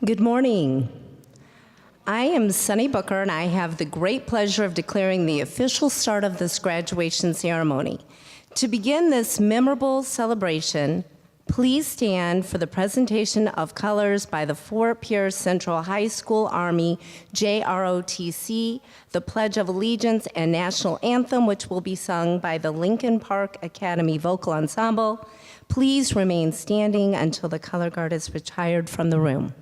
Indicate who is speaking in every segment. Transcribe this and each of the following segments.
Speaker 1: Good morning. I am Sunny Booker, and I have the great pleasure of declaring the official start of this graduation ceremony. To begin this memorable celebration, please stand for the presentation of colors by the Fort Pierce Central High School Army JROTC, the Pledge of Allegiance and National Anthem, which will be sung by the Lincoln Park Academy Vocal Ensemble. Please remain standing until the color guard is retired from the room.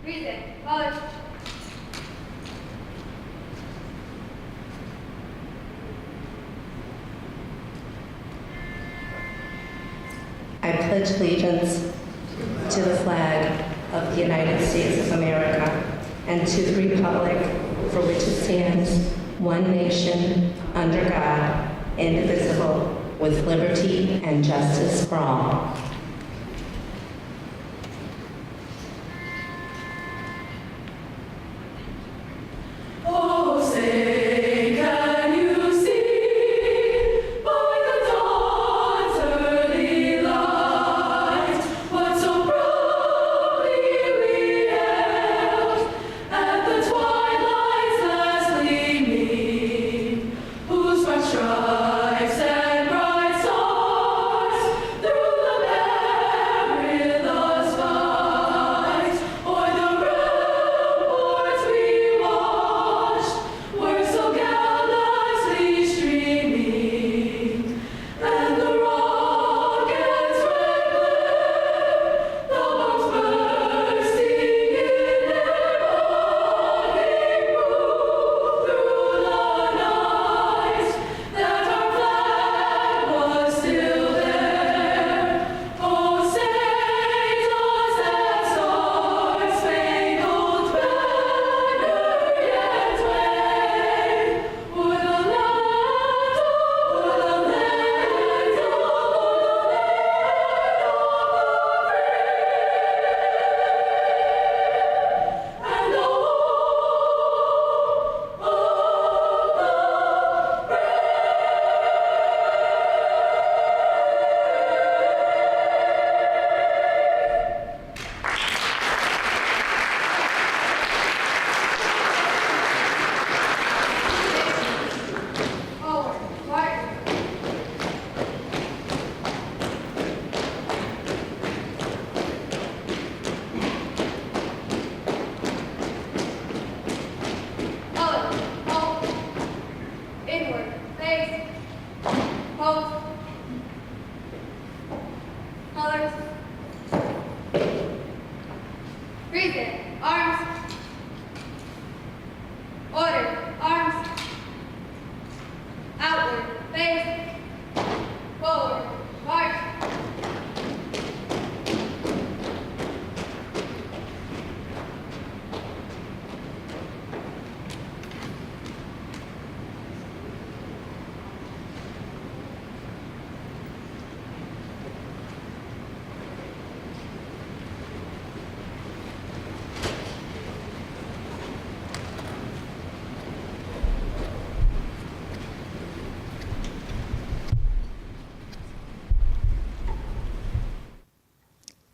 Speaker 2: Reason, college.
Speaker 1: I pledge allegiance to the flag of the United States of America and to the republic for which it stands, one nation, under God, indivisible, with liberty and justice for all.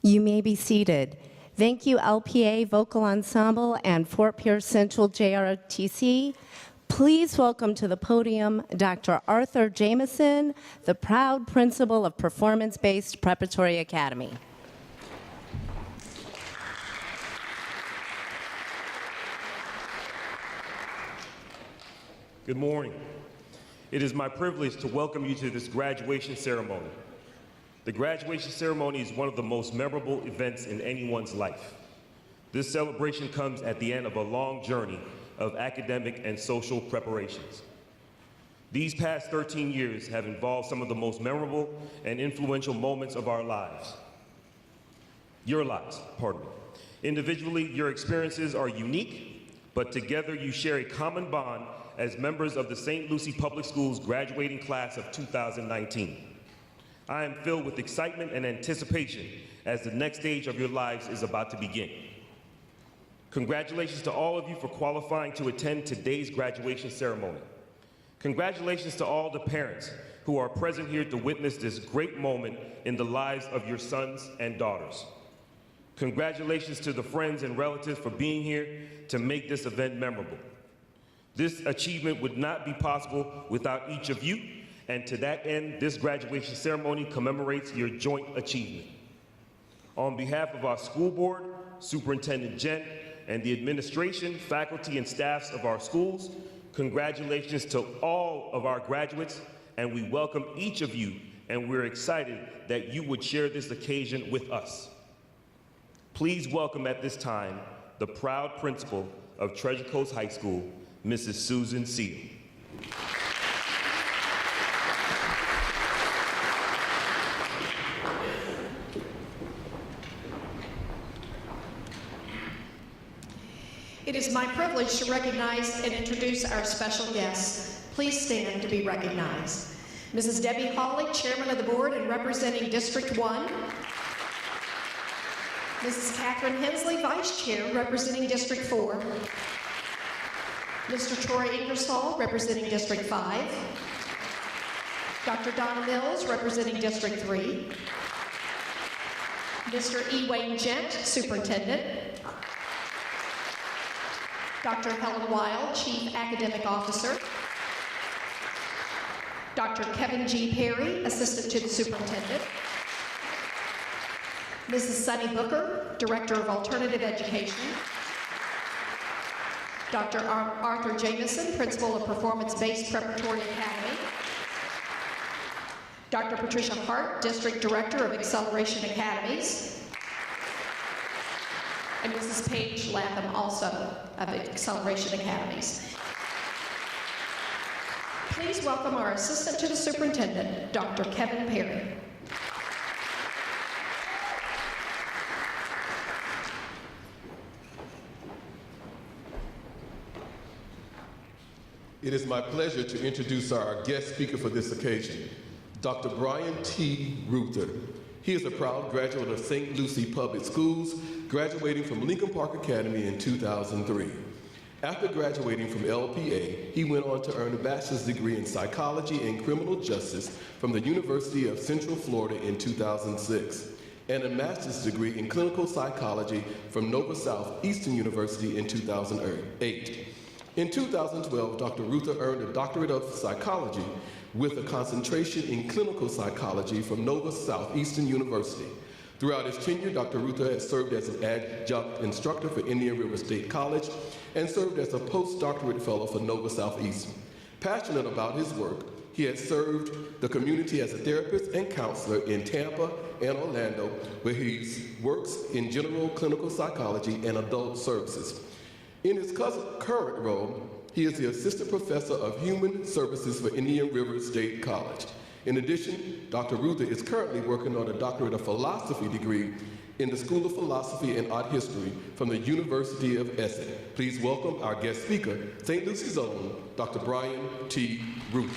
Speaker 1: You may be seated. Thank you, LPA Vocal Ensemble and Fort Pierce Central JROTC. Please welcome to the podium Dr. Arthur Jameson, the proud principal of Performance-Based Preparatory Academy.
Speaker 3: Good morning. It is my privilege to welcome you to this graduation ceremony. The graduation ceremony is one of the most memorable events in anyone's life. This celebration comes at the end of a long journey of academic and social preparations. These past 13 years have involved some of the most memorable and influential moments of our lives. Your lives, pardon me. Individually, your experiences are unique, but together you share a common bond as members of the St. Lucie Public Schools graduating class of 2019. I am filled with excitement and anticipation as the next stage of your lives is about to begin. Congratulations to all of you for qualifying to attend today's graduation ceremony. Congratulations to all the parents who are present here to witness this great moment in the lives of your sons and daughters. Congratulations to the friends and relatives for being here to make this event memorable. This achievement would not be possible without each of you, and to that end, this graduation ceremony commemorates your joint achievement. On behalf of our school board, Superintendent Jen, and the administration, faculty, and staffs of our schools, congratulations to all of our graduates, and we welcome each of you, and we're excited that you would share this occasion with us. Please welcome at this time the proud principal of Treasure Coast High School, Mrs. Susan Seal.
Speaker 2: It is my privilege to recognize and introduce our special guests. Please stand to be recognized. Mrs. Debbie Hawley, Chairman of the Board and representing District 1. Mrs. Catherine Hensley, Vice Chair, representing District 4. Mr. Troy Ingersoll, representing District 5. Dr. Donna Mills, representing District 3. Mr. E. Wayne Gent, Superintendent. Dr. Helen Weil, Chief Academic Officer. Dr. Kevin G. Perry, Assistant to the Superintendent. Mrs. Sunny Booker, Director of Alternative Education. Dr. Arthur Jamieson, Principal of Performance-Based Preparatory Academy. Dr. Patricia Hart, District Director of Acceleration Academies. And Mrs. Paige Latham, also of Acceleration Academies. Please welcome our Assistant to the Superintendent, Dr. Kevin Perry.
Speaker 4: It is my pleasure to introduce our guest speaker for this occasion, Dr. Brian T Reuter. He is a proud graduate of St. Lucie Public Schools, graduating from Lincoln Park Academy in 2003. After graduating from LPA, he went on to earn a bachelor's degree in psychology and criminal justice from the University of Central Florida in 2006, and a master's degree in clinical psychology from Nova Southeastern University in 2008. In 2012, Dr. Reuter earned a doctorate of psychology with a concentration in clinical psychology from Nova Southeastern University. Throughout his tenure, Dr. Reuter has served as an adjunct instructor for Indian River State College and served as a postdoctorate fellow for Nova Southeastern. Passionate about his work, he has served the community as a therapist and counselor in Tampa and Orlando, where he works in general clinical psychology and adult services. In his current role, he is the Assistant Professor of Human Services for Indian River State College. In addition, Dr. Reuter is currently working on a doctorate of philosophy degree in the School of Philosophy and Art History from the University of Essex. Please welcome our guest speaker, St. Lucie's own, Dr. Brian T Reuter.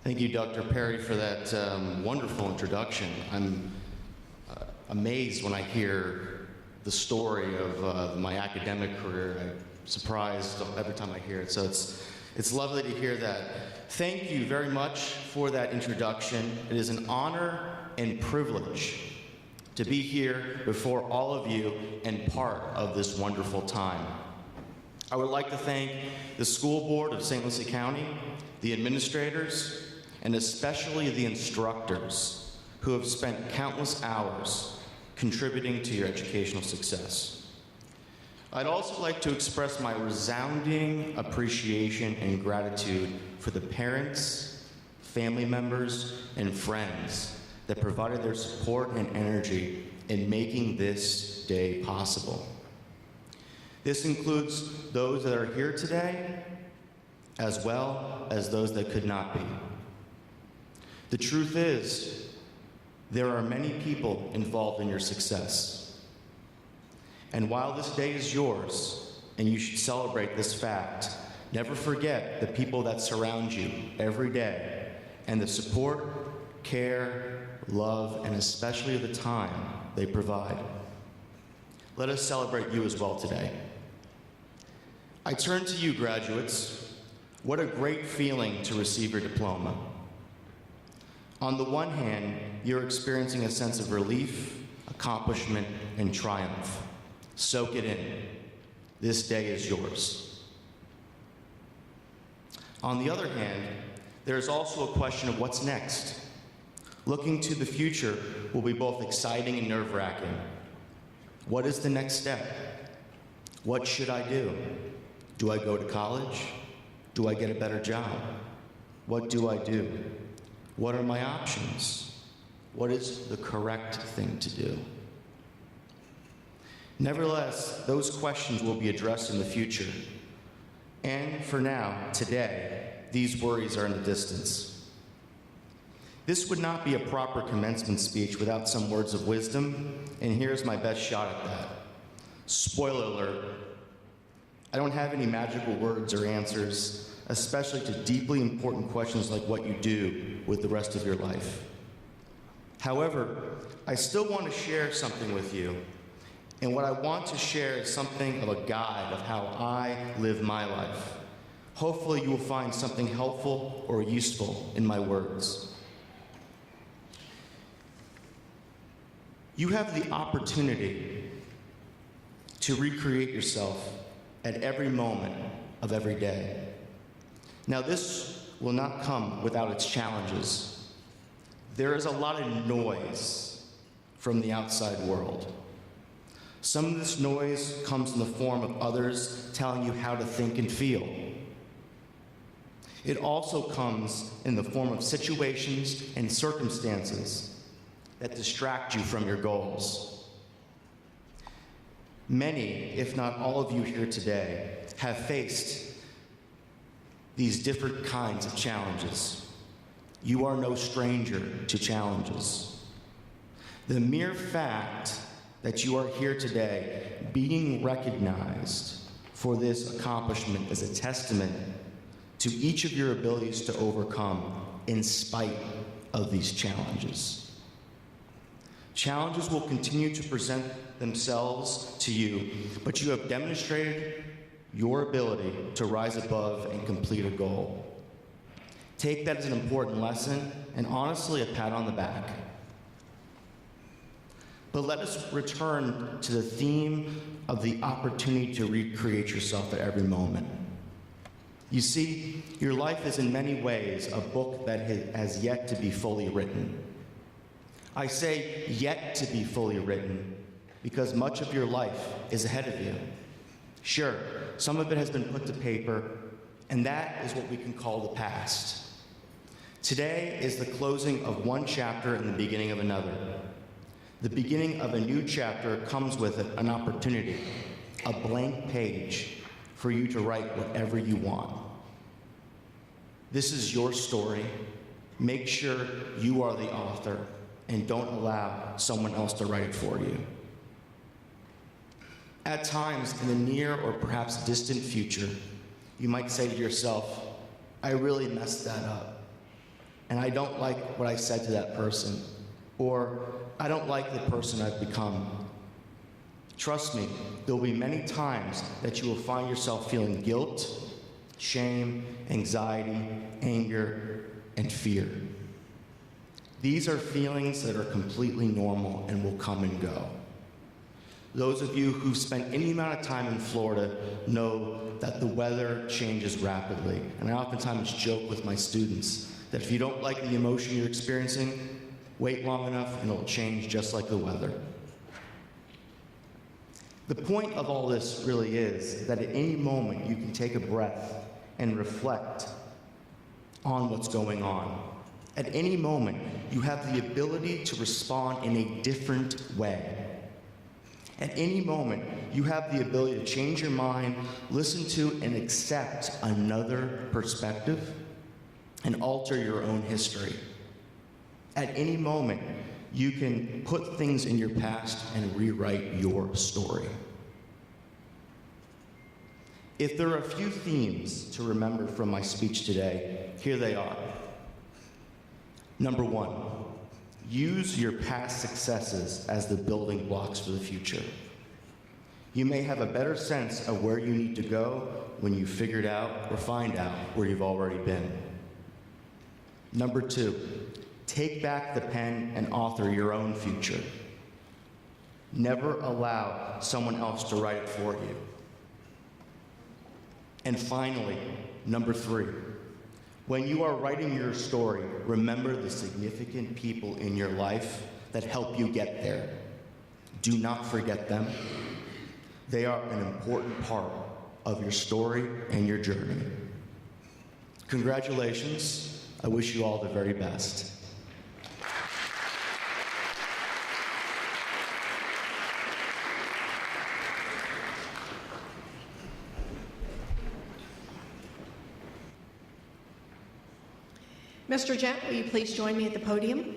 Speaker 5: Thank you, Dr. Perry, for that wonderful introduction. I'm amazed when I hear the story of my academic career. I'm surprised every time I hear it. So it's lovely to hear that. Thank you very much for that introduction. It is an honor and privilege to be here before all of you and part of this wonderful time. I would like to thank the school board of St. Lucie County, the administrators, and especially the instructors who have spent countless hours contributing to your educational success. I'd also like to express my resounding appreciation and gratitude for the parents, family members, and friends that provided their support and energy in making this day possible. This includes those that are here today, as well as those that could not be. The truth is, There are many people involved in your success. And while this day is yours, and you should celebrate this fact, never forget the people that surround you every day and the support, care, love, and especially the time they provide. Let us celebrate you as well today. I turn to you, graduates. What a great feeling to receive your diploma. On the one hand, you're experiencing a sense of relief, accomplishment, and triumph. Soak it in. This day is yours. On the other hand, there is also a question of what's next. Looking to the future will be both exciting and nerve-wracking. What is the next step? What should I do? Do I go to college? Do I get a better job? What do I do? What are my options? What is the correct thing to do? Nevertheless, those questions will be addressed in the future. And for now, today, these worries are in the distance. This would not be a proper commencement speech without some words of wisdom, and here's my best shot at that. Spoiler alert, I don't have any magical words or answers, especially to deeply important questions like what you do with the rest of your life. However, I still want to share something with you. And what I want to share is something of a guide of how I live my life. Hopefully you will find something helpful or useful in my words. You have the opportunity to recreate yourself at every moment of every day. Now, this will not come without its challenges. There is a lot of noise from the outside world. Some of this noise comes in the form of others telling you how to think and feel. It also comes in the form of situations and circumstances that distract you from your goals. Many, if not all of you here today, have faced these different kinds of challenges. You are no stranger to challenges. The mere fact that you are here today, being recognized for this accomplishment, is a testament to each of your abilities to overcome in spite of these challenges. Challenges will continue to present themselves to you, but you have demonstrated your ability to rise above and complete a goal. Take that as an important lesson and honestly a pat on the back. But let us return to the theme of the opportunity to recreate yourself at every moment. You see, your life is in many ways a book that has yet to be fully written. I say yet to be fully written because much of your life is ahead of you. Sure, some of it has been put to paper, and that is what we can call the past. Today is the closing of one chapter and the beginning of another. The beginning of a new chapter comes with it an opportunity, a blank page for you to write whatever you want. This is your story. Make sure you are the author and don't allow someone else to write it for you. At times, in the near or perhaps distant future, you might say to yourself, I really messed that up, and I don't like what I said to that person, or I don't like the person I've become. Trust me, there will be many times that you will find yourself feeling guilt, shame, anxiety, anger, and fear. These are feelings that are completely normal and will come and go. Those of you who've spent any amount of time in Florida know that the weather changes rapidly. And I oftentimes joke with my students that if you don't like the emotion you're experiencing, wait long enough and it'll change just like the weather. The point of all this really is that at any moment you can take a breath and reflect on what's going on. At any moment, you have the ability to respond in a different way. At any moment, you have the ability to change your mind, listen to and accept another perspective, and alter your own history. At any moment, You can put things in your past and rewrite your story. If there are a few themes to remember from my speech today, here they are. Number one, use your past successes as the building blocks for the future. You may have a better sense of where you need to go when you figured out or find out where you've already been. Number two, take back the pen and author your own future. Never allow someone else to write it for you. And finally, number three, when you are writing your story, remember the significant people in your life that help you get there. Do not forget them. They are an important part of your story and your journey. Congratulations. I wish you all the very best.
Speaker 2: Mr. Gent, will you please join me at the podium?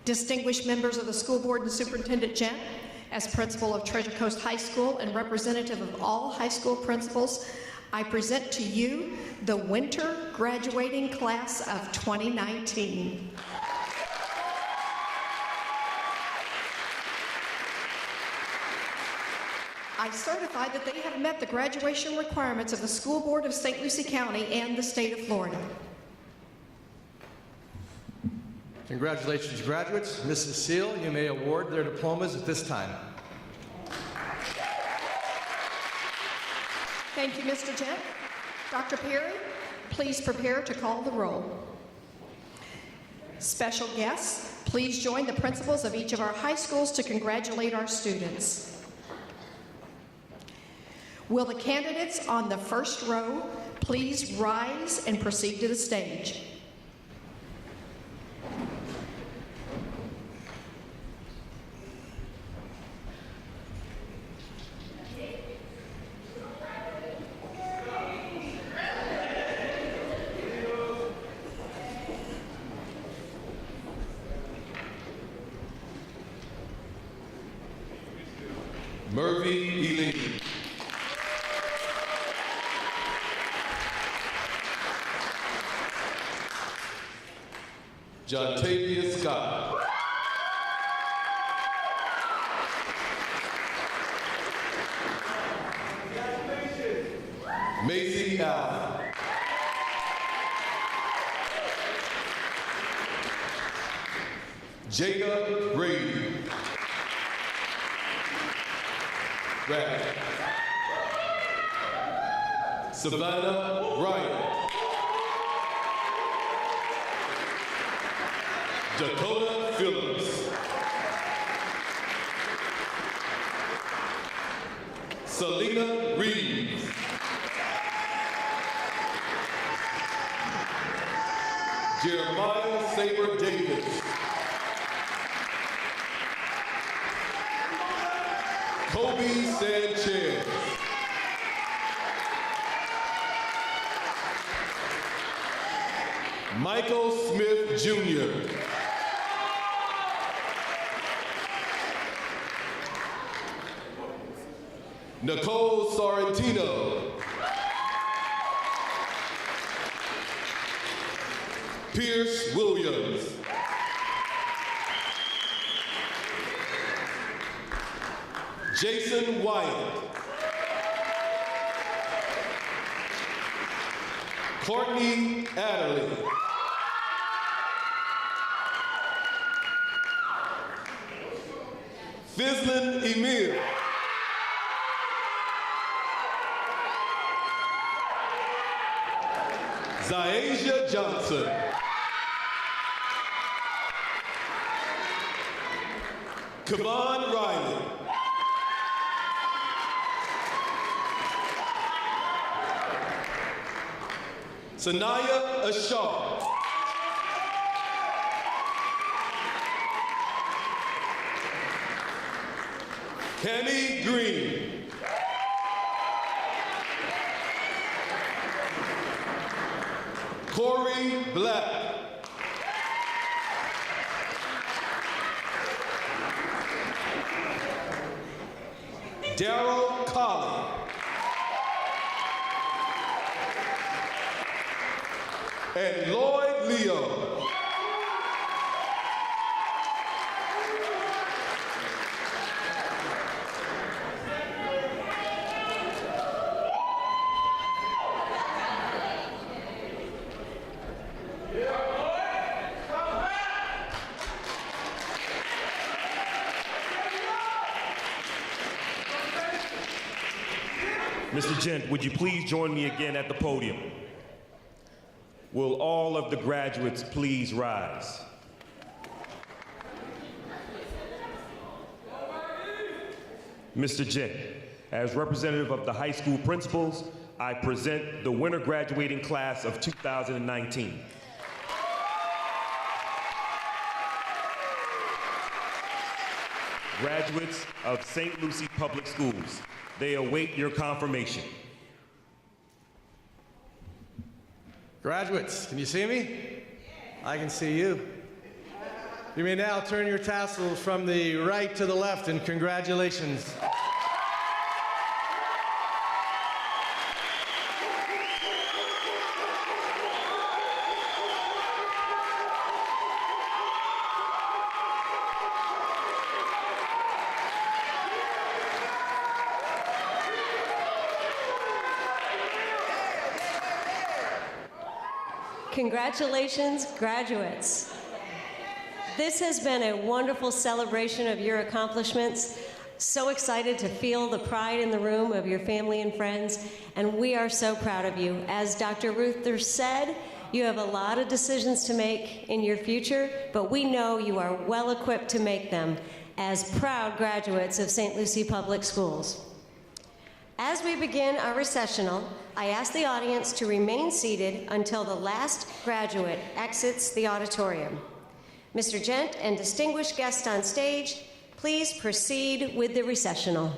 Speaker 2: Distinguished members of the school board and Superintendent Gent, as principal of Treasure Coast High School and representative of all high school principals, I present to you the winter graduating class of 2019. I certify that they have met the graduation requirements of the School Board of St. Lucie County and the state of Florida.
Speaker 6: Congratulations, graduates. Mrs. Seal, you may award their diplomas at this time.
Speaker 2: Thank you, Mr. Gent. Dr. Perry, please prepare to call the roll. Special guests, please join the principals of each of our high schools to congratulate our students. Will the candidates on the first row please rise and proceed to the stage?
Speaker 4: Murphy Ealing. John Tavia Scott. Macy Allen. Jacob Brady. Brad. Savannah Ryan. Dakota Phillips. Selena Reeves. Jeremiah Saber Davis. Kobe Sanchez. Michael Smith Jr. Nicole Sorrentino. Pierce Williams. Jason Wyatt. Courtney Adderley. Fislin Emir. Zayasia Johnson. Kevon Riley. Sanaya Ashar. Cammy Green. Corey Black. Daryl Colley. And Lloyd Leo.
Speaker 3: Mr. Gent, would you please join me again at the podium? Will all of the graduates please rise? Mr. Gent, as representative of the high school principals, I present the winter graduating class of 2019. Graduates of St. Lucie Public Schools, they await your confirmation.
Speaker 6: Graduates, can you see me? I can see you. You may now turn your tassels from the right to the left, and congratulations.
Speaker 7: Congratulations, graduates. This has been a wonderful celebration of your accomplishments. So excited to feel the pride in the room of your family and friends, and we are so proud of you. As Dr. Reuter said, you have a lot of decisions to make in your future, but we know you are well equipped to make them as proud graduates of St. Lucie Public Schools. As we begin our recessional, I ask the audience to remain seated until the last graduate exits the auditorium. Mr. Gent and distinguished guests on stage, please proceed with the recessional.